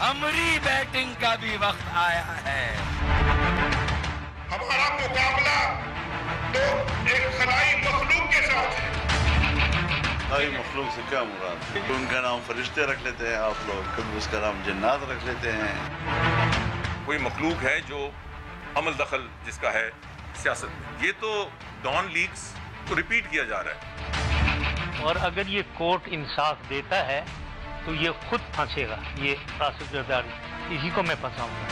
ہماری بیٹنگ کا بھی وقت آیا ہے. ہمارا مقابلہ تو ایک خلائی مخلوق کے ساتھ ہے. خلائی مخلوق سے کیا مراد؟ ان کا نام فرشتے رکھ لیتے ہیں آپ لوگ، کبھی اس کا نام جنات رکھ لیتے ہیں. کوئی مخلوق ہے جو عمل دخل جس کا ہے سیاست میں. یہ تو ڈان لیگز کو ریپیٹ کیا جا رہا ہے. اور اگر یہ کورٹ انصاف دیتا ہے تو یہ خود پھنسے گا. یہ راشد زرداری، اسی کو میں پھنساؤں گا.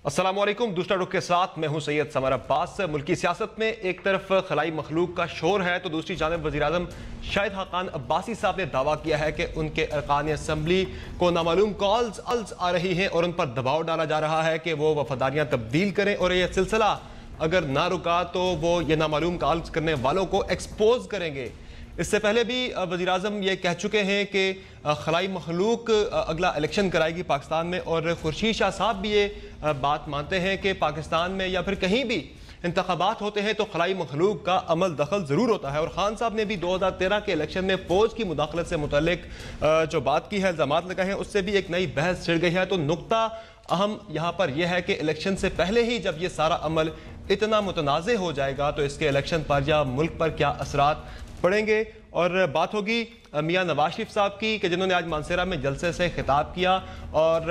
السلام علیکم. دوسرا رخ کے ساتھ میں ہوں سید سمر عباس. ملکی سیاست میں ایک طرف خلائی مخلوق کا شور ہے تو دوسری جانب وزیراعظم شاہد حقان عباسی صاحب نے دعویٰ کیا ہے کہ ان کے ارکان اسمبلی کو نامعلوم کالز آ رہی ہیں اور ان پر دباؤ ڈالا جا رہا ہے کہ وہ وفاداریاں تبدیل کریں، اور یہ سلسلہ اگر نہ رکا تو وہ یہ نامعلوم کالز کرنے والوں کو ایکسپوز کریں گے. اس سے پہلے بھی وزیراعظم یہ کہہ چکے ہیں کہ خلائی مخلوق اگلا الیکشن کرائے گی پاکستان میں، اور خورشید شاہ صاحب بھی یہ بات مانتے ہیں کہ پاکستان میں یا پھر کہیں بھی انتخابات ہوتے ہیں تو خلائی مخلوق کا عمل دخل ضرور ہوتا ہے. اور خان صاحب نے بھی 2013 کے الیکشن میں فوج کی مداخلت سے متعلق جو بات کی ہے، الزامات لگائے ہیں، اس سے بھی ایک نئی بحث چھڑ گئی ہے. تو نقطہ اہم یہاں پر یہ ہے کہ الیکشن سے پہلے ہی جب یہ سارا عمل اتنا متنازع ہو جائے گا تو اس کے الیکشن پر یا ملک پر کیا اثرات پڑیں گے. اور بات ہوگی میاں نواز شریف صاحب کی کہ جنہوں نے آج مانسیرا میں جلسے سے خطاب کیا، اور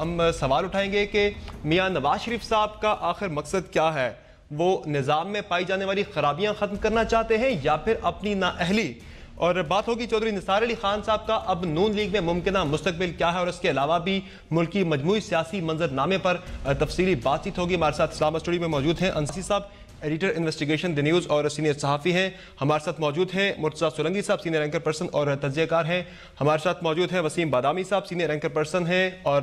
ہم سوال اٹھائیں گے کہ میاں نواز شریف صاحب کا آخر مقصد کیا ہے. وہ نظام میں پائی جانے والی خرابیاں ختم کرنا چاہتے ہیں یا پھر اپنی نااہلی. اور بات ہوگی چودھری نثار علی خان صاحب کا اب نون لیگ میں ممکنہ مستقبل کیا ہے، اور اس کے علاوہ بھی ملکی مجموعی سیاسی منظر نامے پر تفصیلی بات چیت ہوگی. ہمارے ساتھ اسلام اسٹوڈیو میں موجود ہیں انصاری صاحب، ایڈیٹر انویسٹیگیشن دی نیوز اور سینئر صحافی ہیں. ہمارے ساتھ موجود ہیں مرتضیٰ سولنگی صاحب، سینئر اینکر پرسن اور تجزیہ کار ہیں. ہمارے ساتھ موجود ہیں وسیم بادامی صاحب، سینئر اینکر پرسن ہیں. اور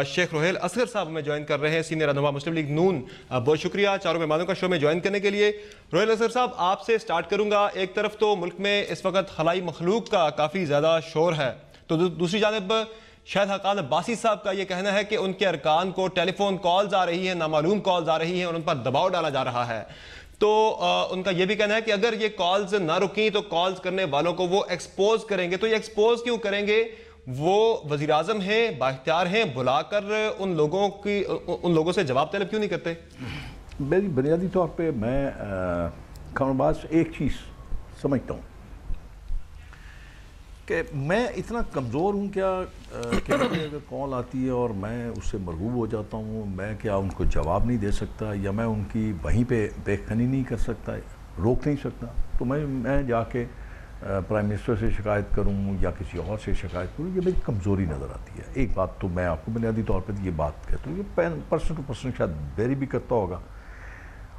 شیخ روہیل اصغر صاحب ہمیں جوائن کر رہے ہیں، سینئر رہنما مسلم لیگ نون. بہت شکریہ چاروں مہمانوں کا شو میں جوائن کرنے کے لیے. روہیل اصغر صاحب، آپ سے سٹارٹ کروں گا. ایک طرف تو ملک میں اس وقت خلائی مخلوق کا کافی زیادہ شور ہے، تو دوسری جانب شاہد حقان عباسی صاحب کا یہ کہنا ہے کہ ان کے ارکان کو ٹیلی فون کالز آ رہی ہیں، نامعلوم کالز آ رہی ہیں اور ان پر دباؤ ڈالا جا رہا ہے. تو ان کا یہ بھی کہنا ہے کہ اگر یہ کالز نہ رکیں تو کالز کرنے والوں کو وہ ایکسپوز کریں گے. تو یہ ایکسپوز کیوں کریں گے؟ وہ وزیراعظم ہیں، بااختیار ہیں، بلا کر ان لوگوں سے جواب طلب کیوں نہیں کرتے؟ میری بنیادی طور پہ میں خان ایک چیز سمجھتا ہوں کہ میں اتنا کمزور ہوں کیا کہ اگر کال آتی ہے اور میں اس سے مرغوب ہو جاتا ہوں، میں کیا ان کو جواب نہیں دے سکتا، یا میں ان کی وہیں پہ بے خنی نہیں کر سکتا، روک نہیں سکتا؟ تو میں جا کے پرائم منسٹر سے شکایت کروں یا کسی اور سے شکایت کروں، یہ میری کمزوری نظر آتی ہے. ایک بات تو میں آپ کو بنیادی طور پہ یہ بات کہتا ہوں، یہ پرسن ٹو پرسن شاید ویری بھی کرتا ہوگا.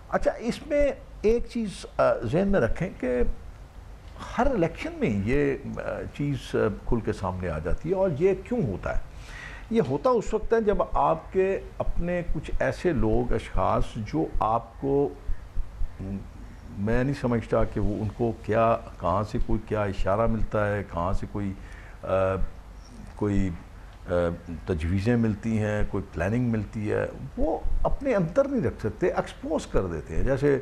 اچھا، اس میں ایک چیز ذہن میں رکھیں کہ ہر الیکشن میں یہ چیز کھل کے سامنے آ جاتی ہے. اور یہ کیوں ہوتا ہے؟ یہ ہوتا اس وقت ہے جب آپ کے اپنے کچھ ایسے لوگ، اشخاص جو آپ کو، میں نہیں سمجھتا کہ وہ ان کو کہاں سے کوئی کیا اشارہ ملتا ہے، کہاں سے کوئی تجویزیں ملتی ہیں، کوئی پلاننگ ملتی ہے، وہ اپنے اندر نہیں رکھ سکتے، ایکسپوز کر دیتے ہیں. جیسے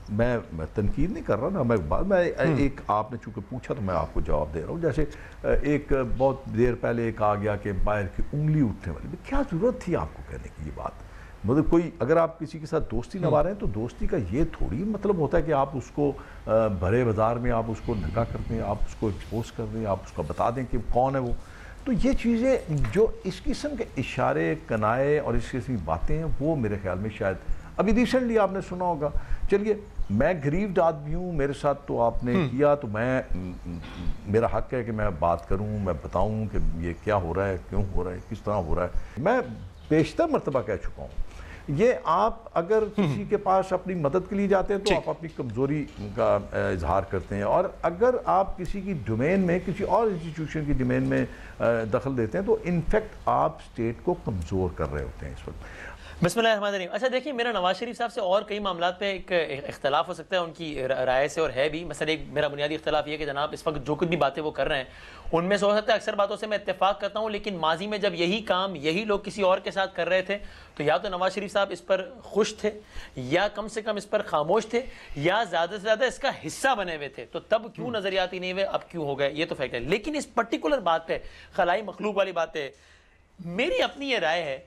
میں تنقید نہیں کر رہا نا، میں ایک آپ نے چونکہ پوچھا تو میں آپ کو جواب دے رہا ہوں. جیسے ایک بہت دیر پہلے ایک آ گیا کہ امپائر کی انگلی اٹھنے والی، کیا ضرورت تھی آپ کو کہنے کی یہ بات؟ مطلب کوئی اگر آپ کسی کے ساتھ دوستی نبھا رہے ہیں تو دوستی کا یہ تھوڑی مطلب ہوتا ہے کہ آپ اس کو بھرے بازار میں آپ اس کو ننگا کر دیں، آپ اس کو ایکسپوز کر دیں، آپ اس کو بتا دیں کہ کون ہے وہ. تو یہ چیزیں جو اس قسم کے اشارے، کنائے اور اس قسم کی باتیں ہیں، وہ میرے خیال میں شاید ابھی ریسنٹلی آپ نے سنا ہوگا. چلیے، میں غریب آدمی ہوں، میرے ساتھ تو آپ نے کیا تو میرا حق ہے کہ میں بات کروں، میں بتاؤں کہ یہ کیا ہو رہا ہے، کیوں ہو رہا ہے، کس طرح ہو رہا ہے. میں بیشتر مرتبہ کہہ چکا ہوں، یہ آپ اگر کسی کے پاس اپنی مدد کے لیے جاتے ہیں تو آپ اپنی کمزوری کا اظہار کرتے ہیں، اور اگر آپ کسی کی ڈومین میں، کسی اور انسٹیٹیوشن کی ڈومین میں دخل دیتے ہیں تو انفیکٹ آپ اسٹیٹ کو کمزور کر رہے ہوتے ہیں اس وقت. بسم اللہ الرحمن الرحیم. اچھا دیکھیں, میرا نواز شریف صاحب سے اور کئی معاملات پہ ایک اختلاف ہو سکتا ہے ان کی رائے سے, اور ہے بھی. مثلا ایک میرا بنیادی اختلاف یہ ہے کہ جناب اس وقت جو کچھ بھی باتیں وہ کر رہے ہیں ان میں سے ہو سکتا ہے اکثر باتوں سے میں اتفاق کرتا ہوں, لیکن ماضی میں جب یہی کام یہی لوگ کسی اور کے ساتھ کر رہے تھے تو یا تو نواز شریف صاحب اس پر خوش تھے, یا کم سے کم اس پر خاموش تھے, یا زیادہ سے زیادہ اس کا حصہ بنے ہوئے تھے. تو تب کیوں نظریاتی نہیں ہوئے, اب کیوں ہو گئے, یہ تو فیکٹ ہے. لیکن اس پرٹیکولر بات پہ, خلائی مخلوق والی بات پہ, میری اپنی یہ رائے ہے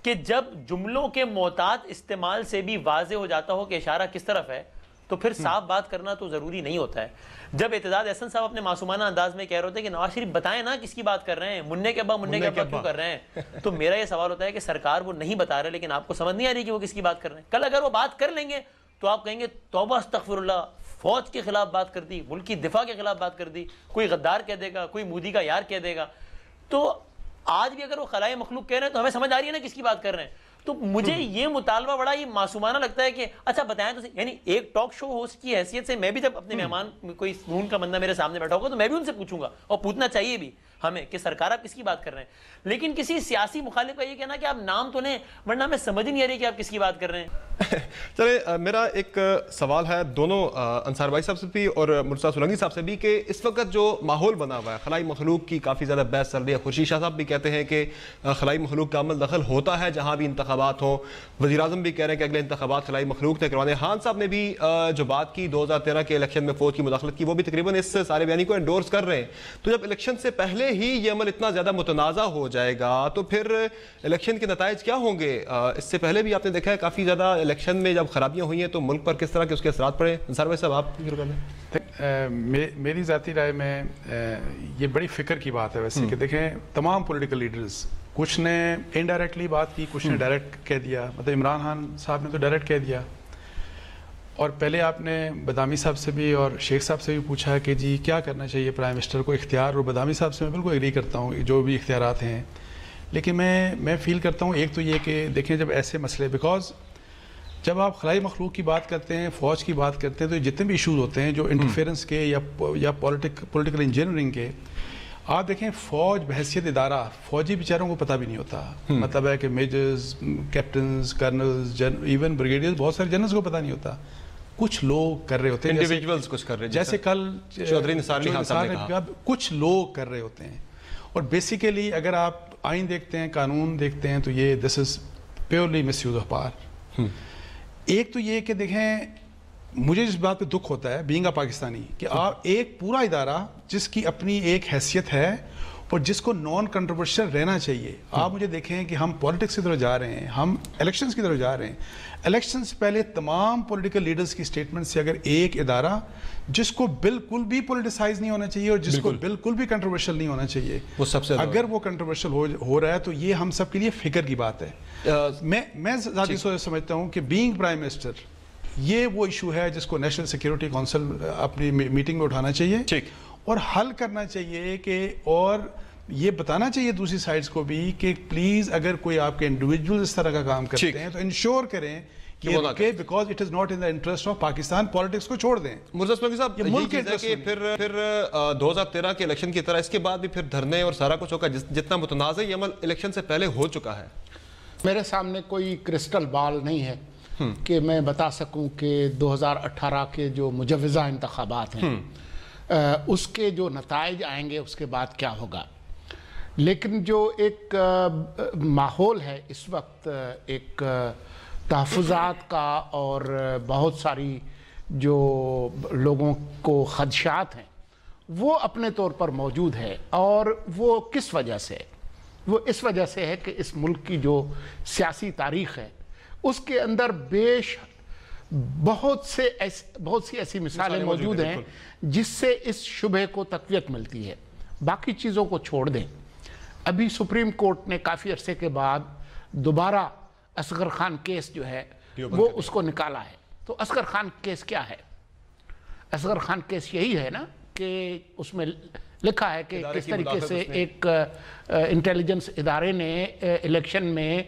کہ جب جملوں کے محتاط استعمال سے بھی واضح ہو جاتا ہو کہ اشارہ کس طرف ہے تو پھر صاف بات کرنا تو ضروری نہیں ہوتا ہے. جب اعتداد احسن صاحب اپنے معصومانہ انداز میں کہہ رہے ہوتے ہیں کہ نواز شریف بتائیں نا کس کی بات کر رہے ہیں, منع کے ابا کیوں کر رہے ہیں, تو میرا یہ سوال ہوتا ہے کہ سرکار وہ نہیں بتا رہے لیکن آپ کو سمجھ نہیں آ رہی کہ وہ کس کی بات کر رہے ہیں. کل اگر وہ بات کر لیں گے تو آپ کہیں گے توبہ استغفر اللہ, فوج کے خلاف بات کر دی, ملک کی دفاع کے خلاف بات کر دی, کوئی غدار کہہ دے گا, کوئی مودی کا یار کہہ دے گا. تو آج بھی اگر وہ خلائی مخلوق کہہ رہے ہیں تو ہمیں سمجھ آ رہی ہے نا کس کی بات کر رہے ہیں. تو مجھے یہ مطالبہ بڑا یہ معصومانہ لگتا ہے کہ اچھا بتائیں تو, یعنی ایک ٹاک شو ہوسٹ کی حیثیت سے میں بھی جب اپنے مہمان کوئی نون کا بندہ میرے سامنے بیٹھا ہوگا تو میں بھی ان سے پوچھوں گا, اور پوچھنا چاہیے بھی ہمیں کہ سرکار آپ کس کی بات کر رہے ہیں. لیکن کسی سیاسی مخالف کا یہ کہنا کہ آپ نام تو لیں ورنہ میں سمجھ نہیں آ رہی کہ آپ کس کی بات کر رہے ہیں. چلے میرا ایک سوال ہے دونوں انصار بھائی صاحب سے بھی اور مرتضیٰ سولنگی صاحب سے بھی کہ اس وقت جو ماحول بنا ہوا ہے خلائی مخلوق کی کافی زیادہ بحث چل رہی ہے. خورشید شاہ صاحب بھی کہتے ہیں کہ خلائی مخلوق کا عمل دخل ہوتا ہے جہاں بھی انتخابات ہوں. وزیر اعظم بھی کہہ رہے ہیں کہ اگلے انتخابات خلائی مخلوق نے کروانے. خان صاحب نے بھی جو بات کی 2013 کے الیکشن میں فوج کی مداخلت کی, وہ بھی تقریباً اس سارے بیانی کو انڈورس کر رہے ہیں. تو جب الیکشن سے پہلے ہی یہ عمل اتنا زیادہ متنازع ہو جائے گا تو پھر الیکشن کے نتائج کیا ہوں گے؟ اس سے پہلے بھی آپ نے دیکھا ہے کافی زیادہ الیکشن میں جب خرابیاں ہوئی ہیں تو ملک پر کس طرح کے اس کے اثرات پڑے. انصار بھائی صاحب آپ شروع کر دیں. میری ذاتی رائے میں یہ بڑی فکر کی بات ہے ویسے کہ دیکھیں تمام پولیٹیکل لیڈرز, کچھ نے انڈائریکٹلی بات کی, کچھ نے ڈائریکٹ کہہ دیا. مطلب عمران خان صاحب نے تو ڈائریکٹ کہہ دیا, اور پہلے آپ نے بدامی صاحب سے بھی اور شیخ صاحب سے بھی پوچھا کہ جی کیا کرنا چاہیے پرائم منسٹر کو اختیار, اور بدامی صاحب سے میں بالکل ایگری کرتا ہوں جو بھی اختیارات ہیں. لیکن میں فیل کرتا ہوں ایک تو یہ کہ دیکھیں جب ایسے مسئلے, بیکاز جب آپ خلائی مخلوق کی بات کرتے ہیں, فوج کی بات کرتے ہیں, تو جتنے بھی ایشوز ہوتے ہیں جو انٹرفیئرنس کے یا پولیٹیکل انجینئرنگ کے, آپ دیکھیں فوج بحیثیت ادارہ, فوجی بیچاروں کو پتہ بھی نہیں ہوتا. مطلب ہے کہ measures, captains, kernels, even brigadiers, بہت سارے جنرلز کو پتہ نہیں ہوتا. کچھ لوگ کر رہے ہوتے ہیں, انڈیویجولز کچھ کر رہے ہیں, جیسے کل چودھری نثار علی خان صاحب نے کہا کچھ لوگ کر رہے ہوتے ہیں. اور بیسیکلی اگر آپ آئین دیکھتے ہیں, قانون دیکھتے ہیں, تو یہ this is purely misuse of power. ایک تو یہ کہ دیکھیں مجھے اس بات پہ دکھ ہوتا ہے بینگ اے پاکستانی کہ آپ ایک پورا ادارہ جس کی اپنی ایک حیثیت ہے اور جس کو نان کنٹروورشل رہنا چاہیے. آپ مجھے دیکھیں کہ ہم پولیٹکس کی طرف جا رہے ہیں, ہم الیکشنز کی طرف جا رہے ہیں. الیکشن سے پہلے تمام پولیٹیکل لیڈرز کی سٹیٹمنٹ سے اگر ایک ادارہ جس کو بالکل بھی پولیٹیسائز نہیں ہونا چاہیے اور جس کو بالکل بھی کنٹروورشل نہیں ہونا چاہیے, وہ سب سے اگر وہ کنٹروورشل ہو رہا ہے تو یہ ہم سب کے لیے فکر کی بات ہے. میں ذاتی سمجھتا ہوں کہ بینگ پرائم منسٹر یہ وہ ایشو ہے جس کو نیشنل سیکیورٹی کونسل اپنی میٹنگ میں اٹھانا چاہیے اور حل کرنا چاہیے کہ, اور یہ بتانا چاہیے دوسری سائڈز کو بھی کہ پلیز اگر کوئی آپ کے انڈیویجول اس طرح کا کام کرتے ہیں تو انشور کریں کہ رکے, because it is not in the interest of Pakistan. Politics کو چھوڑ دیں. مرتضیٰ سولنگی صاحب یہ ملک ہے کہ پھر 2013 کے الیکشن کی طرح اس کے بعد بھی پھر دھرنے اور سارا کچھ ہوگا جتنا متنازع یہ عمل الیکشن سے پہلے ہو چکا ہے. میرے سامنے کوئی کرسٹل بال نہیں ہے کہ میں بتا سکوں کہ 2018 کے جو مجوزہ انتخابات ہیں اس کے جو نتائج آئیں گے اس کے بعد کیا ہوگا. لیکن جو ایک ماحول ہے اس وقت ایک تحفظات کا اور بہت ساری جو لوگوں کو خدشات ہیں وہ اپنے طور پر موجود ہے. اور وہ کس وجہ سے؟ وہ اس وجہ سے ہے کہ اس ملک کی جو سیاسی تاریخ ہے اس کے اندر بہت سی ایسی مثالیں موجود ہیں جس سے اس شبہ کو تقویت ملتی ہے. باقی چیزوں کو چھوڑ دیں. ابھی سپریم کورٹ نے کافی عرصے کے بعد دوبارہ اصغر خان کیس جو ہے وہ اس کو نکالا ہے. تو اصغر خان کیس کیا ہے؟ اصغر خان کیس یہی ہے نا کہ اس میں لکھا ہے کہ کس طریقے سے ایک انٹیلیجنس ادارے نے الیکشن میں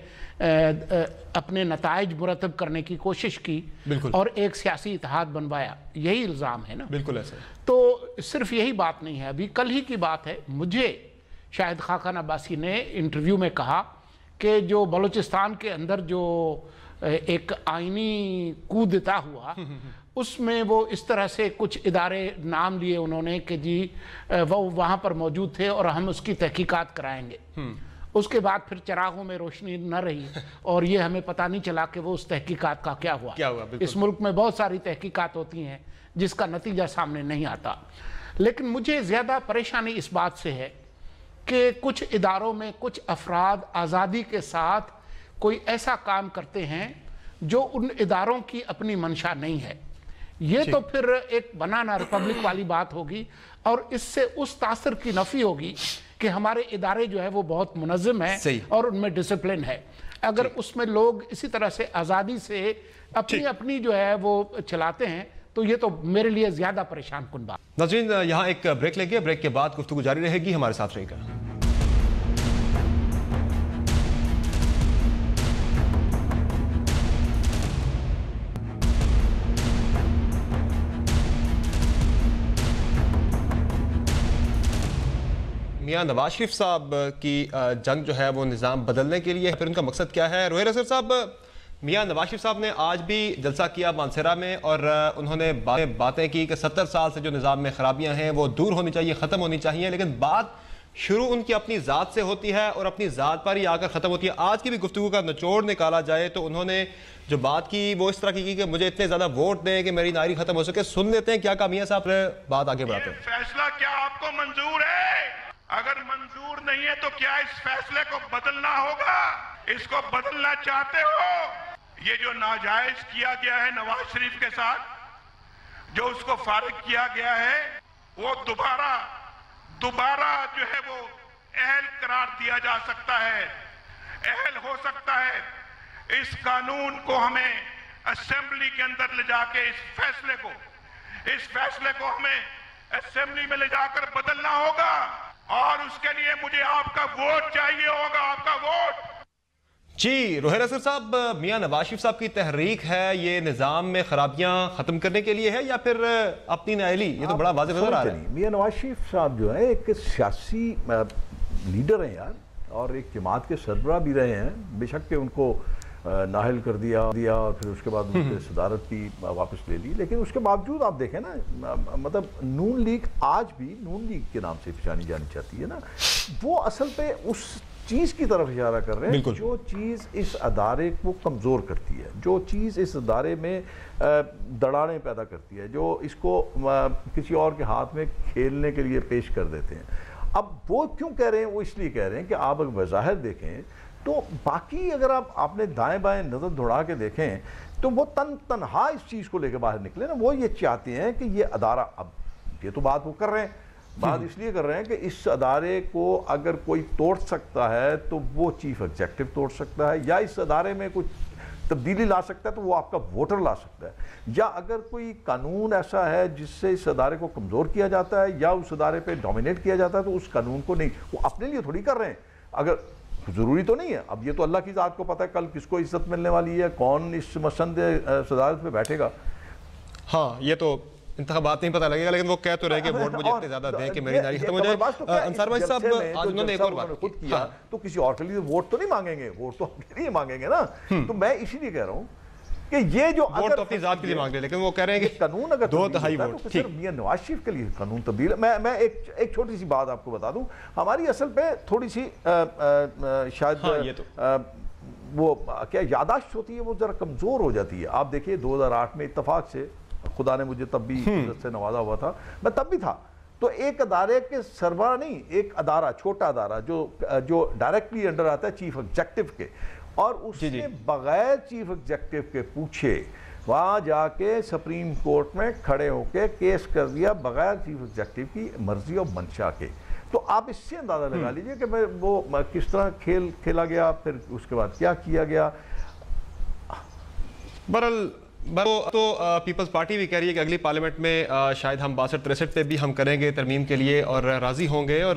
اپنے نتائج مرتب کرنے کی کوشش کی اور ایک سیاسی اتحاد بنوایا. یہی الزام ہے نا. بالکل ایسا. تو صرف یہی بات نہیں ہے. ابھی کل ہی کی بات ہے, مجھے شاہد خاقان عباسی نے انٹرویو میں کہا کہ جو بلوچستان کے اندر جو ایک آئینی کودتا ہوا اس میں وہ اس طرح سے کچھ ادارے نام لیے انہوں نے کہ جی وہ وہاں پر موجود تھے اور ہم اس کی تحقیقات کرائیں گے. اس کے بعد پھر چراغوں میں روشنی نہ رہی اور یہ ہمیں پتہ نہیں چلا کہ وہ اس تحقیقات کا کیا ہوا. اس ملک میں بہت ساری تحقیقات ہوتی ہیں جس کا نتیجہ سامنے نہیں آتا. لیکن مجھے زیادہ پریشانی اس بات سے ہے کہ کچھ اداروں میں کچھ افراد آزادی کے ساتھ کوئی ایسا کام کرتے ہیں جو ان اداروں کی اپنی منشا نہیں ہے. یہ تو پھر ایک بنانا ریپبلک والی بات ہوگی اور اس سے اس تاثر کی نفی ہوگی کہ ہمارے ادارے جو ہے وہ بہت منظم ہیں اور ان میں ڈسپلن ہے. اگر اس میں لوگ اسی طرح سے آزادی سے اپنی جو ہے وہ چلاتے ہیں تو یہ تو میرے لیے زیادہ پریشان کن بات. ناظرین یہاں ایک بریک لیں گے، بریک کے بعد گفتگو جاری رہے گی، ہمارے ساتھ رہے گا. میاں نواز شریف صاحب کی جنگ جو ہے وہ نظام بدلنے کے لیے، پھر ان کا مقصد کیا ہے؟ روحیر اسد صاحب، میاں نواز شریف صاحب نے آج بھی جلسہ کیا مانسہرہ میں اور انہوں نے باتیں کی کہ 70 سال سے جو نظام میں خرابیاں ہیں وہ دور ہونی چاہیے، ختم ہونی چاہیے، لیکن بات شروع ان کی اپنی ذات سے ہوتی ہے اور اپنی ذات پر ہی آ کر ختم ہوتی ہے. آج کی بھی گفتگو کا نچوڑ نکالا جائے تو انہوں نے جو بات کی وہ اس طرح کی کہ مجھے اتنے زیادہ ووٹ دیں کہ میری ناری ختم ہو سکے. سن لیتے ہیں کیا کہا میاں صاحب، بات آگے بڑھاتے ہیں. فیصلہ کیا آپ کو منظور ہے؟ اگر منظور نہیں ہے تو کیا اس فیصلے کو بدلنا ہوگا؟ اس کو بدلنا چاہتے ہو؟ یہ جو ناجائز کیا گیا ہے نواز شریف کے ساتھ، جو اس کو فارغ کیا گیا ہے، وہ دوبارہ جو ہے وہ اہل قرار دیا جا سکتا ہے، اہل ہو سکتا ہے. اس قانون کو ہمیں اسمبلی کے اندر لے جا کے اس فیصلے کو ہمیں اسمبلی میں لے جا کر بدلنا ہوگا اور اس کے لیے مجھے آپ کا ووٹ چاہیے ہوگا، آپ کا ووٹ. جی روحیر اسد صاحب، میاں نواز شریف صاحب کی تحریک ہے یہ نظام میں خرابیاں ختم کرنے کے لیے ہے یا پھر اپنی نائلی؟ یہ تو بڑا واضح نظر آ رہا ہے. میاں نواز شریف صاحب جو ہے ایک سیاسی لیڈر ہیں یار، اور ایک جماعت کے سربراہ بھی رہے ہیں. بے شک کہ ان کو نااہل کر دیا اور پھر اس کے بعد ان سے صدارت بھی واپس لے لی، لیکن اس کے باوجود آپ دیکھیں نا، مطلب نون لیگ آج بھی نون لیگ کے نام سے پہچانی جانی چاہتی ہے نا، وہ اصل پہ اس چیز کی طرف اشارہ کر رہے ہیں جو چیز اس ادارے کو کمزور کرتی ہے، جو چیز اس ادارے میں دڑانے پیدا کرتی ہے، جو اس کو کسی اور کے ہاتھ میں کھیلنے کے لیے پیش کر دیتے ہیں. اب وہ کیوں کہہ رہے ہیں؟ وہ اس لیے کہہ رہے ہیں کہ آپ اگر بظاہر دیکھیں تو باقی اگر آپ نے دائیں بائیں نظر دوڑا کے دیکھیں تو وہ تنہا اس چیز کو لے کے باہر نکلے نا. وہ یہ چاہتے ہیں کہ یہ ادارہ، اب یہ تو بات وہ کر رہے ہیں، بات اس لیے کر رہے ہیں کہ اس ادارے کو اگر کوئی توڑ سکتا ہے تو وہ چیف ایگزیکٹو توڑ سکتا ہے، یا اس ادارے میں کچھ تبدیلی لا سکتا ہے تو وہ آپ کا ووٹر لا سکتا ہے، یا اگر کوئی قانون ایسا ہے جس سے اس ادارے کو کمزور کیا جاتا ہے یا اس ادارے پہ ڈومینیٹ کیا جاتا ہے تو اس قانون کو نہیں، وہ اپنے لیے تھوڑی کر رہے ہیں. اگر ضروری تو نہیں ہے، اب یہ تو اللہ کی ذات کو پتہ ہے کل کس کو عزت ملنے والی ہے، کون اس مسند صدارت پہ بیٹھے گا. ہاں یہ تو انتخابات نہیں پتہ لگے گا، لیکن وہ کہہ تو رہے کہ ووٹ مجھے اتنے زیادہ دیں کہ میری ناری ختم ہو جائے. انصار بھائی صاحب آج انہوں نے ایک اور بات خود کیا تو کسی اور کے لیے ووٹ تو نہیں مانگیں گے، ووٹ تو اپنے لیے مانگیں گے نا. تو میں اسی لیے کہہ رہا ہوں کہ یہ جو ووٹ تو اپنی ذات کے لیے مانگ رہے ہیں، لیکن وہ کہہ رہے ہیں کہ قانون اگر 2/3 ووٹ صرف میاں نواز شریف کے لیے قانون تبدیل. میں ایک چھوٹی سی بات آپ کو بتا دوں، ہماری اصل پہ تھوڑی سی شاید وہ کیا یاداشت ہوتی ہے وہ ذرا کمزور ہو جاتی ہے. آپ دیکھیے 2008 میں اتفاق سے خدا نے مجھے تب بھی عزت سے نوازا ہوا تھا، میں تب بھی تھا، تو ایک ادارے کے سربراہ نہیں، ایک ادارہ، چھوٹا ادارہ جو ڈائریکٹلی انڈر آتا ہے چیف ایگزیکٹو کے، اور اس نے بغیر چیف ایگزیکٹو کے پوچھے وہاں جا کے سپریم کورٹ میں کھڑے ہو کے کیس کر دیا بغیر چیف ایگزیکٹو کی مرضی اور منشا کے. تو آپ اس سے اندازہ لگا لیجئے کہ وہ کس طرح کھیل کھیلا گیا، پھر اس کے بعد کیا کیا گیا. تو پیپلز پارٹی بھی کہہ رہی ہے کہ اگلی پارلیمنٹ میں شاید ہم 62-63 پہ بھی ہم کریں گے ترمیم کے لیے اور راضی ہوں گے، اور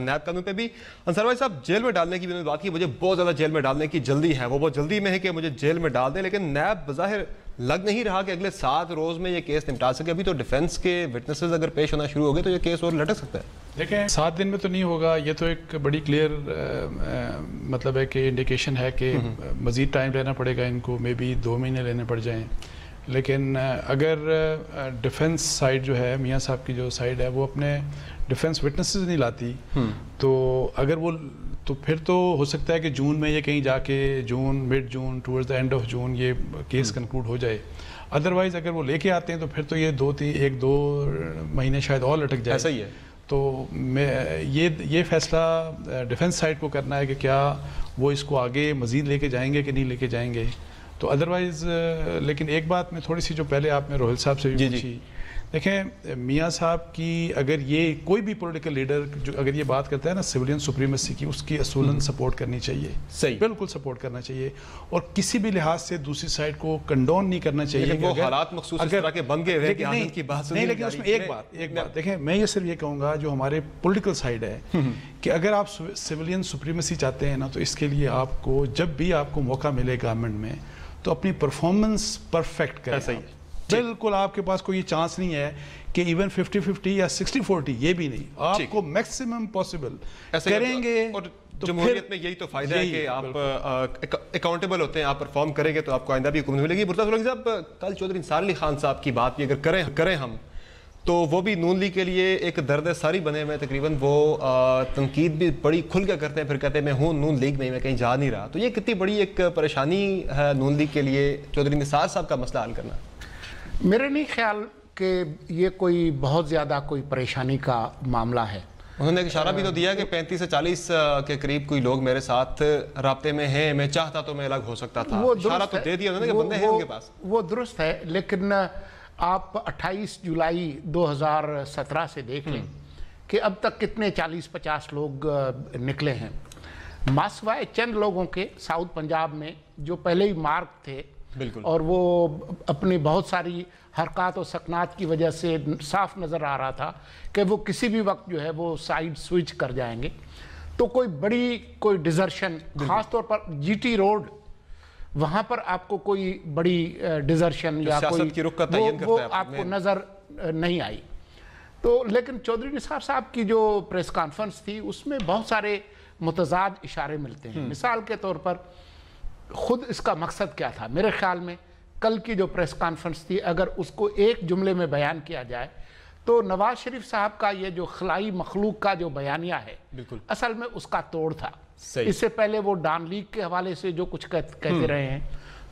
نیب قانون پہ بھی. انصار بھائی صاحب جیل میں ڈالنے کی بات کی، مجھے بہت زیادہ جیل میں ڈالنے کی جلدی ہے، وہ بہت جلدی میں ہے کہ مجھے جیل میں ڈال دیں، لیکن نیب بظاہر لگ نہیں رہا کہ اگلے 7 روز میں یہ کیس نمٹا سکے. ابھی تو ڈیفنس کے وٹنسز اگر پیش ہونا شروع ہو گئے تو یہ کیس اور لٹک سکتا ہے. دیکھیں 7 دن میں تو نہیں ہوگا, یہ تو ایک بڑی کلیئر مطلب ہے کہ انڈیکیشن ہے کہ مزید ٹائم لینا پڑے گا ان کو, مے بی 2 مہینے لینے پڑ جائیں. لیکن اگر ڈیفنس سائڈ جو ہے, میاں صاحب کی جو سائڈ ہے, وہ اپنے ڈیفنس وٹنسز نہیں لاتی تو اگر وہ تو پھر تو ہو سکتا ہے کہ جون میں یہ کہیں جا کے mid June towards the end of June یہ کیس کنکلوڈ ہو جائے. ادروائز اگر وہ لے کے آتے ہیں تو پھر تو یہ 1-2 مہینے شاید اور لٹک جائے. ایسا ہی ہے. تو یہ فیصلہ ڈیفنس سائڈ کو کرنا ہے کہ کیا وہ اس کو آگے مزید لے کے جائیں گے کہ نہیں لے کے جائیں گے. تو ادروائز لیکن ایک بات میں تھوڑی سی جو پہلے آپ نے روہل صاحب سے بھی پوچھی, دیکھیں میاں صاحب کی اگر یہ کوئی بھی پولیٹیکل لیڈر جو اگر یہ بات کرتا ہے نا سویلین سپریمیسی کی, اس کی اصولاً سپورٹ کرنی چاہیے. صحیح, بالکل سپورٹ کرنا چاہیے, اور کسی بھی لحاظ سے دوسری سائڈ کو کنڈون نہیں کرنا چاہیے. وہ حالات مخصوص اس طرح کے بن گئے ہیں کہ آنند کی بات نہیں, لیکن اس میں ایک بات دیکھیں, میں یہ صرف یہ کہوں گا جو ہمارے پولیٹیکل سائڈ ہے کہ اگر آپ سویلین سپریمیسی چاہتے ہیں نا تو اس کے لیے آپ کو جب بھی آپ کو موقع ملے گورنمنٹ میں تو اپنی پرفارمنس پرفیکٹ کریں. صحیح, بالکل آپ کے پاس کوئی چانس نہیں ہے کہ ایون 50-50 یا 60-40, یہ بھی نہیں, آپ کو میکسیمم پاسبل کریں گے. اور جمہوریت میں یہی تو فائدہ ہے کہ آپ اکاؤنٹیبل ہوتے ہیں, آپ پرفارم کریں گے تو آپ کو آئندہ بھی حکومت ملے گی. مرتضیٰ سولانکی صاحب, کل چودھری نثار علی خان صاحب کی بات بھی اگر کریں ہم تو وہ بھی نون لیگ کے لیے ایک درد ساری بنے ہوئے ہیں. تقریباً وہ تنقید بھی بڑی کھل کے کرتے ہیں, پھر کہتے ہیں میں ہوں نون لیگ میں کہیں جا نہیں رہا. تو یہ کتنی بڑی ایک پریشانی ہے نون لیگ کے لیے چودھری نثار صاحب کا مسئلہ حل کرنا. میرے نہیں خیال کہ یہ کوئی بہت زیادہ کوئی پریشانی کا معاملہ ہے. انہوں نے ایک اشارہ بھی تو دیا کہ 35 سے 40 کے قریب کوئی لوگ میرے ساتھ رابطے میں ہیں, میں چاہتا تو میں الگ ہو سکتا تھا. اشارہ تو دے دیا انہوں نے کہ بندے ہیں ان کے پاس. وہ درست ہے, لیکن آپ 28 جولائی 2017 سے دیکھ لیں کہ اب تک کتنے 40-50 لوگ نکلے ہیں. ماسوائے چند لوگوں کے ساؤتھ پنجاب میں جو پہلے ہی مارک تھے, اور وہ اپنی بہت ساری حرکات و سکنات کی وجہ سے صاف نظر آ رہا تھا کہ وہ کسی بھی وقت جو ہے وہ سائیڈ سوئچ کر جائیں گے. تو کوئی ڈیزرشن, خاص طور پر جی ٹی روڈ, وہاں پر آپ کو کوئی بڑی ڈیزرشن یا کوئی وہ آپ کو نظر نہیں آئی. تو لیکن چودھری نثار صاحب کی جو پریس کانفرنس تھی اس میں بہت سارے متضاد اشارے ملتے ہیں. مثال کے طور پر خود اس کا مقصد کیا تھا, میرے خیال میں کل کی جو پریس کانفرنس تھی اگر اس کو ایک جملے میں بیان کیا جائے تو نواز شریف صاحب کا یہ جو خلائی مخلوق کا جو بیانیہ ہے اصل میں اس کا توڑ تھا. اس سے پہلے وہ ڈان لیگ کے حوالے سے جو کچھ کہتے رہے ہیں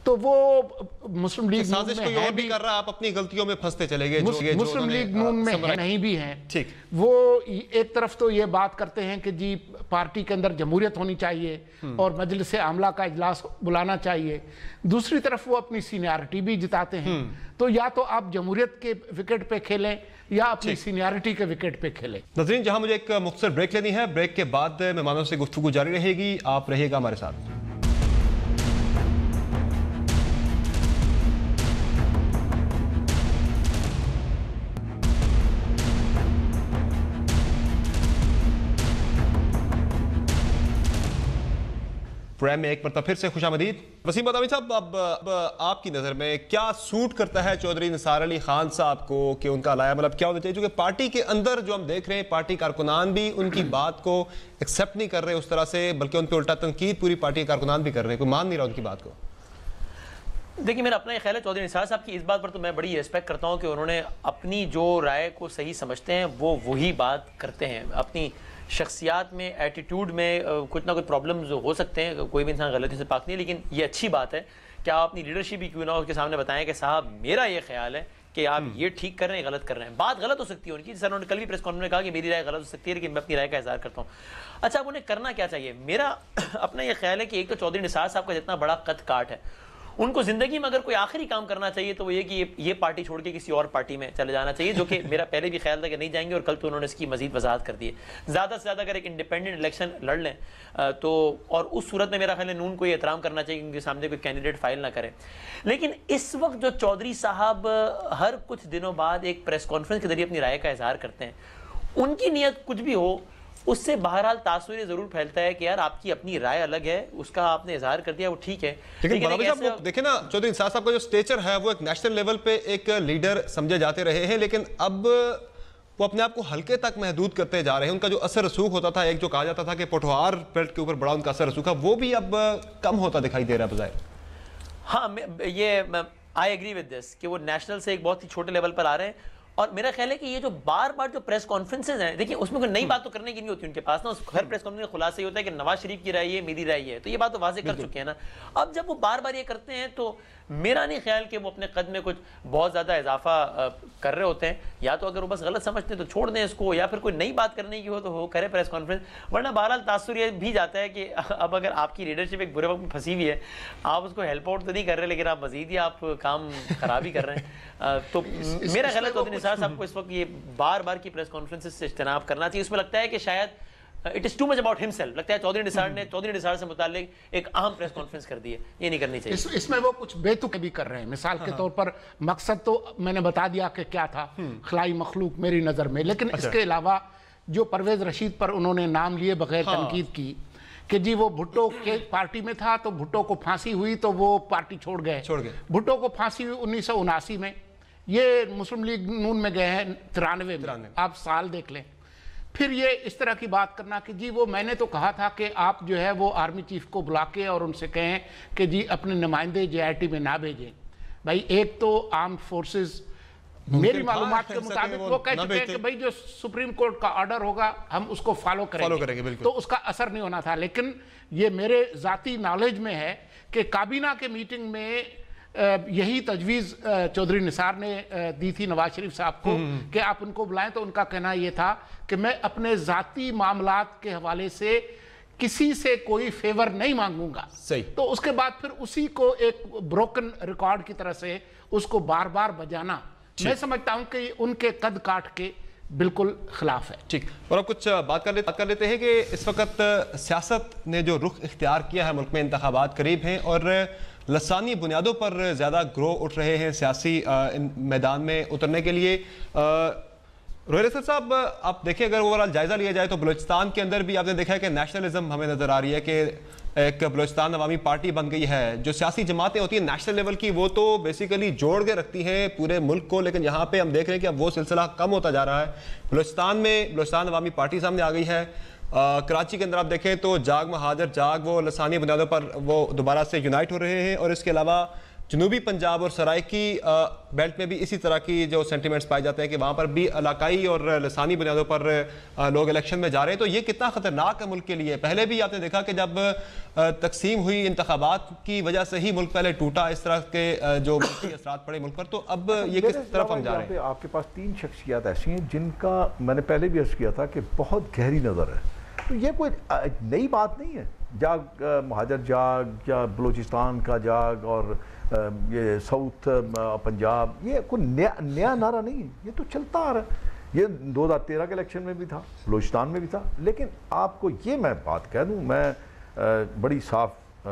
تو وہ مسلم لیگ نون میں ہے بھی کر رہا, آپ اپنی غلطیوں میں پھنستے چلے گئے. مسلم لیگ نون میں نہیں بھی ہیں. وہ ایک طرف تو یہ بات کرتے ہیں کہ جی پارٹی کے اندر جمہوریت ہونی چاہیے اور مجلس عاملہ کا اجلاس بلانا چاہیے, دوسری طرف وہ اپنی سینیارٹی بھی جتاتے ہیں. تو یا تو آپ جمہوریت کے وکٹ پہ کھیلیں یا اپنی سینیارٹی کے وکٹ پہ کھیلیں. ناظرین, جہاں مجھے ایک مختصر بریک لینی ہے, بریک کے بعد مہمانوں سے گفتگو جاری رہے گی, آپ رہیے گا ہمارے ساتھ. پرائم میں ایک مرتبہ پھر سے خوش آمدید. وسیم بادامی صاحب, اب آپ کی نظر میں کیا سوٹ کرتا ہے چودھری نثار علی خان صاحب کو کہ ان کا لایا مطلب کیا ہونا چاہیے, کیونکہ پارٹی کے اندر جو ہم دیکھ رہے ہیں پارٹی کارکنان بھی ان کی بات کو ایکسیپٹ نہیں کر رہے اس طرح سے, بلکہ ان پہ الٹا تنقید پوری پارٹی کے کارکنان بھی کر رہے ہیں, کوئی مان نہیں رہا ان کی بات کو. دیکھیں میرا اپنا یہ خیال ہے چودھری نثار صاحب کی اس بات پر تو میں بڑی ریسپیکٹ کرتا ہوں کہ انہوں نے اپنی جو رائے کو صحیح سمجھتے ہیں وہ وہی بات کرتے ہیں. اپنی شخصیات میں, ایٹیٹیوڈ میں کچھ نہ کچھ پرابلمز ہو سکتے ہیں, کوئی بھی انسان غلطی سے پاک نہیں, لیکن یہ اچھی بات ہے کہ آپ اپنی لیڈرشپ بھی کیوں نہ اس کے سامنے بتائیں کہ صاحب میرا یہ خیال ہے کہ آپ یہ ٹھیک کر رہے ہیں, غلط کر رہے ہیں. بات غلط ہو سکتی ہے ان کی, سر انہوں نے کل بھی پریس کانفرنس میں کہا کہ میری رائے غلط ہو سکتی ہے لیکن میں اپنی رائے کا اظہار کرتا ہوں. اچھا, اب انہیں کرنا کیا چاہیے؟ میرا اپنا یہ خیال ہے کہ ایک تو چودھری نثار صاحب کا جتنا بڑا قد کاٹ ہے, ان کو زندگی میں اگر کوئی آخری کام کرنا چاہیے تو وہ یہ کہ یہ پارٹی چھوڑ کے کسی اور پارٹی میں چلے جانا چاہیے, جو کہ میرا پہلے بھی خیال تھا کہ نہیں جائیں گے, اور کل تو انہوں نے اس کی مزید وضاحت کر دی ہے. زیادہ سے زیادہ اگر ایک انڈیپینڈنٹ الیکشن لڑ لیں تو, اور اس صورت میں میرا خیال ہے نون کو یہ احترام کرنا چاہیے کہ ان کے سامنے کوئی کینڈیڈیٹ فائل نہ کرے. لیکن اس وقت جو چودھری صاحب ہر کچھ دنوں بعد ایک پریس کانفرنس کے ذریعے اپنی رائے کا اظہار کرتے ہیں, ان کی نیت کچھ بھی ہو, اس سے بہرحال تاثر یہ ضرور پھیلتا ہے کہ یار آپ کی اپنی رائے الگ ہے, اس کا آپ نے اظہار کر دیا, وہ ٹھیک ہے. لیکن بابا صاحب دیکھیں نا, چودھری انصار صاحب کا جو سٹیچر ہے وہ ایک نیشنل لیول پہ ایک لیڈر سمجھے جاتے رہے ہیں, لیکن اب وہ اپنے آپ کو حلقے تک محدود کرتے جا رہے ہیں. ان کا جو اثر رسوخ ہوتا تھا, ایک جو کہا جاتا تھا کہ پوٹھوہار بیلٹ کے اوپر بڑا ان کا اثر رسوخ ہے, وہ بھی اب کم ہوتا دکھائی دے رہا ہے بظاہر. ہاں یہ آئی ایگری ود دس کہ وہ نیشنل سے ایک بہت ہی چھوٹے لیول پر آ رہے ہیں. اور میرا خیال ہے کہ یہ جو بار بار جو پریس کانفرنسز ہیں, دیکھیں اس میں کوئی نئی بات تو کرنے کی نہیں ہوتی ان کے پاس نا, ہر پریس کانفرنس کا خلاصہ یہ ہوتا ہے کہ نواز شریف کی رائے ہے, میری رائے ہے, تو یہ بات تو واضح کر چکے ہیں نا. اب جب وہ بار بار یہ کرتے ہیں تو میرا نہیں خیال کہ وہ اپنے قد میں کچھ بہت زیادہ اضافہ کر رہے ہوتے ہیں. یا تو اگر وہ بس غلط سمجھتے ہیں تو چھوڑ دیں اس کو, یا پھر کوئی نئی بات کرنے کی ہو تو وہ کرے پریس کانفرنس. ورنہ بہرحال تاثر یہ بھی جاتا ہے کہ اب اگر آپ کی لیڈرشپ ایک برے وقت میں پھنسی ہوئی ہے, آپ اس کو ہیلپ آؤٹ تو نہیں کر رہے, لیکن آپ مزید ہی آپ کام خراب ہی کر رہے ہیں. تو میرا خیال ہے چودھری نثار صاحب کو اس وقت یہ بار بار کی پریس کانفرنس سے اجتناب کرنا چاہیے. اس میں لگتا ہے کہ شاید it is too much about himself. لگتا ہے چودھری نثار سے متعلق ایک اہم پریس کانفرنس کر دی ہے, یہ نہیں کرنی چاہیے. اس میں وہ کچھ بیتوقع بھی کر رہے ہیں. مثال کے طور پر مقصد تو میں نے بتا دیا کہ کیا تھا, خلائی مخلوق میری نظر میں, لیکن اس کے علاوہ جو پرویز رشید پر انہوں نے نام لیے بغیر تنقید کی کہ جی وہ بھٹو کے پارٹی میں تھا تو بھٹو کو پھانسی ہوئی تو وہ پارٹی چھوڑ گئے. بھٹو کو پھانسی ہوئی 1979 میں, یہ مسلم لیگ نون میں گئے ہیں 93 میں, آپ سال دیکھ لیں. پھر یہ اس طرح کی بات کرنا کہ جی وہ میں نے تو کہا تھا کہ آپ جو ہے وہ آرمی چیف کو بلا کے اور ان سے کہیں کہ جی اپنے نمائندے JIT میں نہ بھیجیں. بھائی ایک تو آرمڈ فورسز میری معلومات کے مطابق وہ کہہ چکے ہیں کہ بھائی جو سپریم کورٹ کا آرڈر ہوگا ہم اس کو فالو کریں گے, تو اس کا اثر نہیں ہونا تھا. لیکن یہ میرے ذاتی نالج میں ہے کہ کابینہ کے میٹنگ میں یہی تجویز چودھری نثار نے دی تھی نواز شریف صاحب کو کہ آپ ان کو بلائیں, تو ان کا کہنا یہ تھا کہ میں اپنے ذاتی معاملات کے حوالے سے کسی سے کوئی فیور نہیں مانگوں گا. تو اس کے بعد پھر اسی کو ایک بروکن ریکارڈ کی طرح سے اس کو بار بار بجانا, میں سمجھتا ہوں کہ ان کے قد کاٹ کے بالکل خلاف ہے. ٹھیک, اور اب کچھ بات کر لیتے ہیں کہ اس وقت سیاست نے جو رخ اختیار کیا ہے, ملک میں انتخابات قریب ہیں اور لسانی بنیادوں پر زیادہ گرو اٹھ رہے ہیں سیاسی میدان میں اترنے کے لیے. روحیل اسد صاحب, آپ دیکھیں اگر اوورال جائزہ لیا جائے تو بلوچستان کے اندر بھی آپ نے دیکھا ہے کہ نیشنلزم ہمیں نظر آ رہی ہے کہ ایک بلوچستان عوامی پارٹی بن گئی ہے. جو سیاسی جماعتیں ہوتی ہیں نیشنل لیول کی وہ تو بیسیکلی جوڑ کے رکھتی ہیں پورے ملک کو, لیکن یہاں پہ ہم دیکھ رہے ہیں کہ اب وہ سلسلہ کم ہوتا جا رہا ہے. بلوچستان میں بلوچستان عوامی پارٹی سامنے آ گئی ہے. کراچی کے اندر آپ دیکھیں تو جاگ مہاجر جاگ وہ لسانی بنیادوں پر وہ دوبارہ سے یونائٹ ہو رہے ہیں, اور اس کے علاوہ جنوبی پنجاب اور سرائکی بیلٹ میں بھی اسی طرح کی جو سینٹیمنٹس پائے جاتے ہیں کہ وہاں پر بھی علاقائی اور لسانی بنیادوں پر لوگ الیکشن میں جا رہے ہیں. تو یہ کتنا خطرناک ہے ملک کے لیے؟ پہلے بھی آپ نے دیکھا کہ جب تقسیم ہوئی انتخابات کی وجہ سے ہی ملک پہلے ٹوٹا, اس طرح کے جو ملکی اثرات پڑے ملک پر. تو اب یہ کس طرف ہم جا رہے ہیں؟ آپ کے پاس 3 شخصیات ایسی ہیں جن کا میں نے پہلے بھی عرض کیا تھا کہ بہت گہری نظر ہے. تو یہ کوئی نئی بات نہیں ہے. جاگ مہاجر جاگ یا بلوچستان کا جاگ اور یہ ساؤتھ پنجاب, یہ کوئی نیا نعرہ نہیں ہے, یہ تو چلتا آ رہا ہے. یہ 2013 کے الیکشن میں بھی تھا, بلوچستان میں بھی تھا. لیکن آپ کو یہ میں بات کہہ دوں, میں بڑی صاف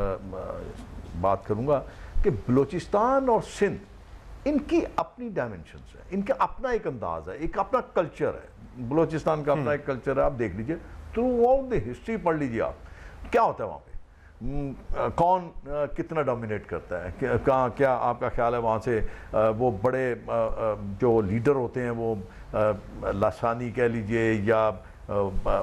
بات کروں گا کہ بلوچستان اور سندھ ان کی اپنی ڈائمنشنز ہیں, ان کا اپنا ایک انداز ہے, ایک اپنا کلچر ہے. بلوچستان کا اپنا ایک کلچر ہے. آپ دیکھ لیجئے تھرو آؤٹ دی ہسٹری پڑھ لیجئے آپ کیا ہوتا ہے وہاں پہ, کون کتنا ڈومینیٹ کرتا ہے, کیا آپ کا خیال ہے وہاں سے وہ بڑے جو لیڈر ہوتے ہیں وہ لسانی کہہ لیجئے یا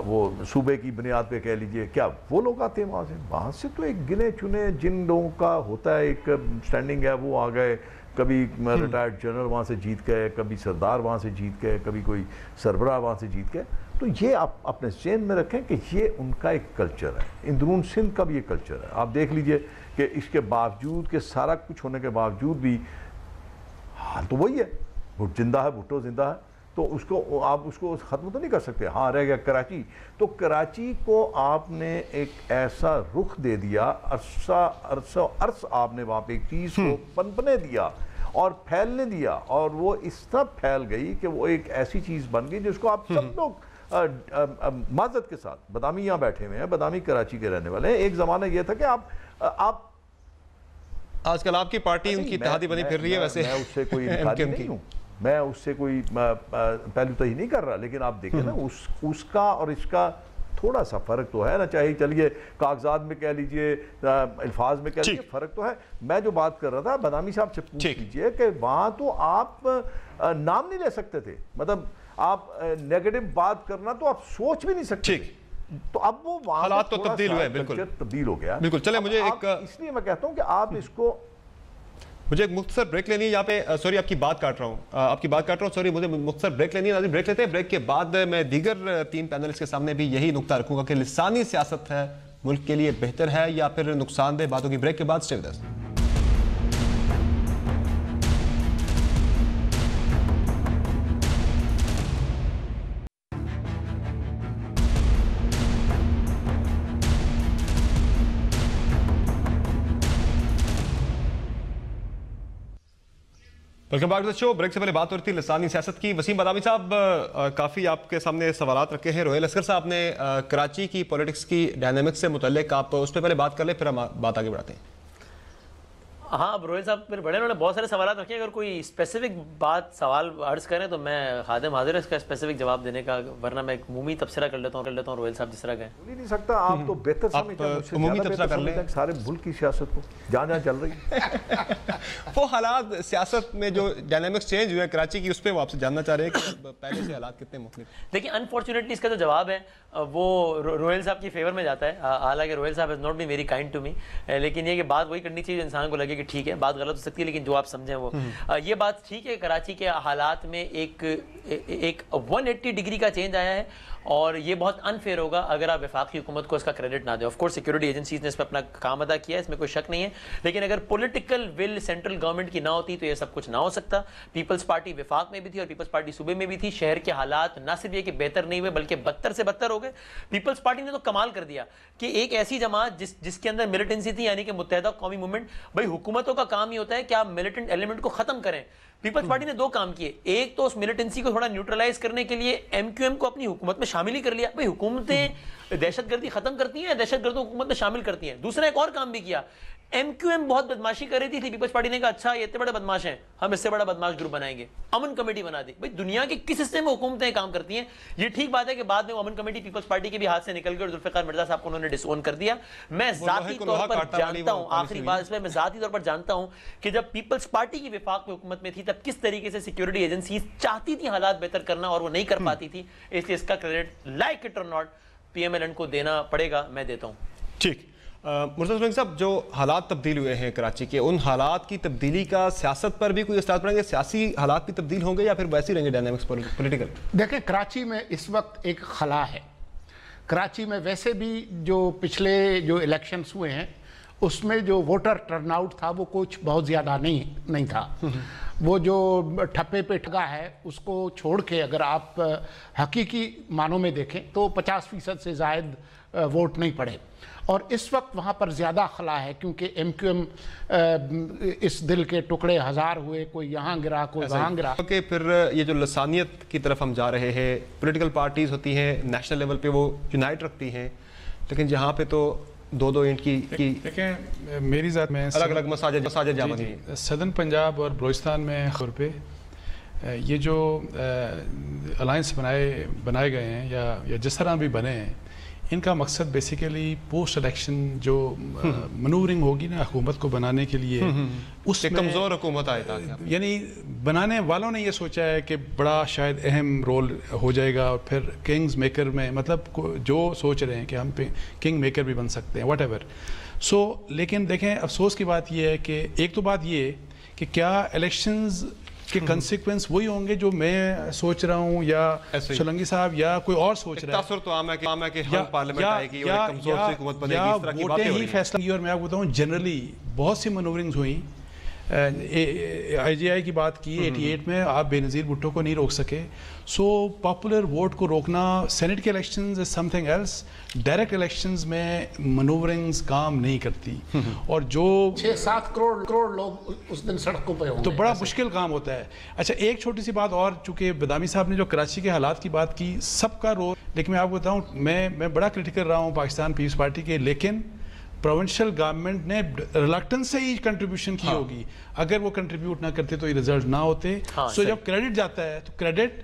وہ صوبے کی بنیاد پہ کہہ لیجئے, کیا وہ لوگ آتے ہیں وہاں سے؟ وہاں سے تو ایک گنے چنے جن لوگوں کا ہوتا ہے ایک سٹینڈنگ ہے وہ آ گئے. کبھی ریٹائرڈ جنرل وہاں سے جیت گئے, کبھی سردار وہاں سے جیت گئے, کبھی کوئی سربراہ وہاں سے جیت گئے. تو یہ آپ اپنے ذہن میں رکھیں کہ یہ ان کا ایک کلچر ہے. اندرون سندھ کا بھی یہ کلچر ہے. آپ دیکھ لیجئے کہ اس کے باوجود کہ سارا کچھ ہونے کے باوجود بھی حال تو وہی ہے. زندہ ہے, بھٹو زندہ ہے, تو اس کو آپ اس کو ختم تو نہیں کر سکتے. ہاں رہ گیا کراچی, تو کراچی کو آپ نے ایک ایسا رخ دے دیا, عرصہ آپ نے وہاں پہ ایک چیز کو پنپنے دیا اور پھیلنے دیا, اور وہ اس طرح پھیل گئی کہ وہ ایک ایسی چیز بن گئی جس کو آپ سب لوگ معذرت کے ساتھ, بادامی یہاں بیٹھے ہوئے ہیں, بادامی کراچی کے رہنے والے ہیں. ایک زمانہ یہ تھا کہ آپ آج کل آپ کی پارٹی ان کی اتحادی بنی پھر رہی ہے. ویسے میں اس سے کوئی انکاری نہیں ہوں, میں اس سے کوئی پہلو تہی نہیں کر رہا, لیکن آپ دیکھیں نا اس کا اور اس کا تھوڑا سا فرق تو ہے نا، چاہیے چلیے کاغذات میں کہہ لیجئے، الفاظ میں کہہ لیجئے، فرق تو ہے. میں جو بات کر رہا تھا بادامی صاحب سے پوچھ لیجئے کہ وہاں تو آپ نام نہیں لے سکتے تھے، مطلب آپ نیگیٹو بات کرنا تو آپ سوچ بھی نہیں سکتے. تو اب وہ حالات تو تبدیل ہوئے، بالکل تبدیل ہو گیا. بالکل. چلے مجھے ایک، اس لیے میں کہتا ہوں کہ آپ اس کو، مجھے ایک مختصر بریک لینی ہے یہاں پہ. سوری آپ کی بات کاٹ رہا ہوں، سوری مجھے مختصر بریک لینی ہے. ناظرین بریک لیتے ہیں. بریک کے بعد میں دیگر 3 پینلسٹ کے سامنے بھی یہی نقطہ رکھوں گا کہ لسانی سیاست ہے ملک کے لیے بہتر ہے یا پھر نقصان دہ. باتوں کی بریک کے بعد. Stay with us. Welcome back to the show. Break سے پہلے بات ہو رہی تھی لسانی سیاست کی. وسیم بادامی صاحب کافی آپ کے سامنے سوالات رکھے ہیں. روہیل اصغر صاحب نے کراچی کی پولیٹکس کی ڈائنامکس سے متعلق، آپ اس پہ پہلے بات کر لیں پھر ہم بات آگے بڑھاتے ہیں. ہاں اب روہیل صاحب پھر بڑے، انہوں نے بہت سارے سوالات رکھے ہیں. اگر کوئی اسپیسیفک سوال عرض کریں تو میں خادم حاضر ہے اس کا اسپیسیفک جواب دینے کا، ورنہ میں ایک عمومی تبصرہ کر لیتا ہوں روہیل صاحب جس طرح گئے. بول ہی نہیں سکتا. آپ تو بہتر سمجھتے ہیں، عمومی تبصرہ کر لیں سارے ملک کی سیاست کو جہاں چل رہی ہے. وہ حالات سیاست میں جو ڈائنامکس چینج ہوئے کراچی کی، اس پہ وہ آپ سے جاننا چاہ رہے ہیں کہ پہلے سے حالات کتنے مختلف. دیکھیں انفارچونیٹلی اس کا جو جواب ہے وہ روہیل صاحب کی فیور میں جاتا ہے. حالانکہ روہیل صاحب has not been very kind to me, لیکن یہ کہ بات وہی کرنی چاہیے جو انسان کو لگے کہ ٹھیک ہے بات غلط ہو سکتی ہے لیکن جو آپ سمجھیں وہ. یہ بات ٹھیک ہے، کراچی کے حالات میں ایک 180 ڈگری کا چینج آیا ہے اور یہ بہت انفیئر ہوگا اگر آپ وفاقی حکومت کو اس کا کریڈٹ نہ دیں. آف کورس سیکورٹی ایجنسیز نے اس پہ اپنا کام ادا کیا ہے، اس میں کوئی شک نہیں ہے، لیکن اگر پولیٹیکل ول سینٹرل گورنمنٹ کی نہ ہوتی تو یہ سب کچھ نہ ہو سکتا. پیپلز پارٹی وفاق میں بھی تھی اور پیپلز پارٹی صوبے میں بھی تھی. شہر کے حالات نہ صرف یہ کہ بہتر نہیں ہوئے بلکہ بدتر سے بدتر ہو گئے. پیپلز پارٹی نے تو کمال کر دیا کہ ایک ایسی جماعت جس کے اندر ملیٹنسی تھی، یعنی کہ متحدہ قومی موومنٹ. بھائی حکومتوں کا کام یہ ہوتا ہے کہ آپ ملیٹنٹ ایلیمنٹ کو ختم کریں. پیپلز پارٹی نے 2 کام کیے. ایک تو اس ملیٹنسی کو تھوڑا نیوٹرلائز کرنے کے لیے ایم کیو ایم کو اپنی حکومت میں شامل ہی کر لیا. بھائی حکومتیں دہشت گردی ختم کرتی ہیں، دہشت گردوں کو حکومت میں شامل کرتی ہیں. دوسرا ایک اور کام بھی کیا. ایم کیو ایم بہت بدماشی کر رہی تھی، پیپلز پارٹی نے کہا اچھا یہ اتنے بڑے بدماش ہیں، ہم اس سے بڑا بدماش گروپ بنائیں گے. امن کمیٹی بنا دی. بھائی دنیا کے کس حصے میں حکومتیں کام کرتی ہیں؟ یہ ٹھیک بات ہے کہ بعد میں وہ امن کمیٹی پیپلز پارٹی کے بھی ہاتھ سے نکل گئی اور ذوالفقار مرزا صاحب کو انہوں نے ڈس اون کر دیا. میں ذاتی طور پر جانتا ہوں، آخری بات اس میں، میں ذاتی طور پر جانتا ہوں کہ جب پیپلز پارٹی کی وفاق میں حکومت میں تھی تب کس طریقے سے سیکورٹی ایجنسیز چاہتی تھی حالات بہتر کرنا اور وہ نہیں کر پاتی تھی. اس لیے اس کا کریڈٹ لائک اٹ اور not P M L N کو دینا پڑے گا. میں دیتا ہوں. ٹھیک. مرتضی سلنگ صاحب، جو حالات تبدیل ہوئے ہیں کراچی کے، ان حالات کی تبدیلی کا سیاست پر بھی کوئی اثرات پڑیں گے؟ سیاسی حالات بھی تبدیل ہوں گے یا پھر ویسے رہیں گے ڈائنامکس پولیٹیکل؟ دیکھیں کراچی میں اس وقت ایک خلا ہے. کراچی میں ویسے بھی جو پچھلے جو الیکشنز ہوئے ہیں اس میں جو ووٹر ٹرن آؤٹ تھا وہ کچھ بہت زیادہ نہیں تھا. وہ جو ٹھپے پہ ٹھگا ہے اس کو چھوڑ کے اگر آپ حقیقی معنوں میں دیکھیں تو 50% سے زائد ووٹ نہیں پڑے. اور اس وقت وہاں پر زیادہ خلا ہے کیونکہ ایم کیو ایم اس دل کے ٹکڑے 1000 ہوئے، کوئی یہاں گرا کوئی وہاں گرا. کہ پھر یہ جو لسانیت کی طرف ہم جا رہے ہیں، پولیٹیکل پارٹیز ہوتی ہیں نیشنل لیول پہ وہ یونائٹ رکھتی ہیں، لیکن جہاں پہ تو 2 اینٹ کی دیکھیں میری ذات میں الگ الگ مساجد جا بنی. سدرن پنجاب اور بلوچستان میں خور پہ یہ جو الائنس بنائے گئے ہیں یا جس طرح بھی بنے ہیں، ان کا مقصد بیسیکلی پوسٹ الیکشن جو منورنگ ہوگی نا حکومت کو بنانے کے لیے، اس میں کمزور حکومت آئے تھا. یعنی بنانے والوں نے یہ سوچا ہے کہ بڑا شاید اہم رول ہو جائے گا اور پھر کنگز میکر میں، مطلب جو سوچ رہے ہیں کہ ہم کنگ میکر بھی بن سکتے ہیں، واٹ ایور. لیکن دیکھیں افسوس کی بات یہ ہے کہ ایک تو بات یہ کہ کیا الیکشنز کہ کنسیکوینس وہی ہوں گے جو میں سوچ رہا ہوں یا سولنگی صاحب یا کوئی اور سوچ رہا ہے؟ تاثر تو عام ہے کہ ہم پارلیمنٹ آئے گی اور ایک کمزور سی حکومت بنے گی، اس طرح کی باتیں ہو رہی ہیں. فیصلہ کی. اور میں آپ کو بتاؤں جنرلی بہت سی منورنگز ہوئیں. آئی جی آئی کی بات کی 88 میں، آپ بے نظیر بھٹو کو نہیں روک سکے. سو پاپولر ووٹ کو روکنا، سینٹ کے elections is something else. Direct elections میں منورنگز کام نہیں کرتی اور جو 6-7 کروڑ لوگ اس دن سڑکوں پہ ہوں گے تو بڑا مشکل کام ہوتا ہے. اچھا ایک چھوٹی سی بات اور، چونکہ بادامی صاحب نے جو کراچی کے حالات کی بات کی، سب کا رول، لیکن میں آپ کو بتاؤں میں بڑا کرٹیکل رہا ہوں پاکستان پیپلز پارٹی کے، لیکن پروونشل گورنمنٹ نے ریلکٹنس سے ہی کنٹریبیوشن کی ہوگی. اگر وہ کنٹریبیوٹ نہ کرتے تو یہ ریزلٹ نہ ہوتے. سو جب کریڈٹ جاتا ہے تو کریڈٹ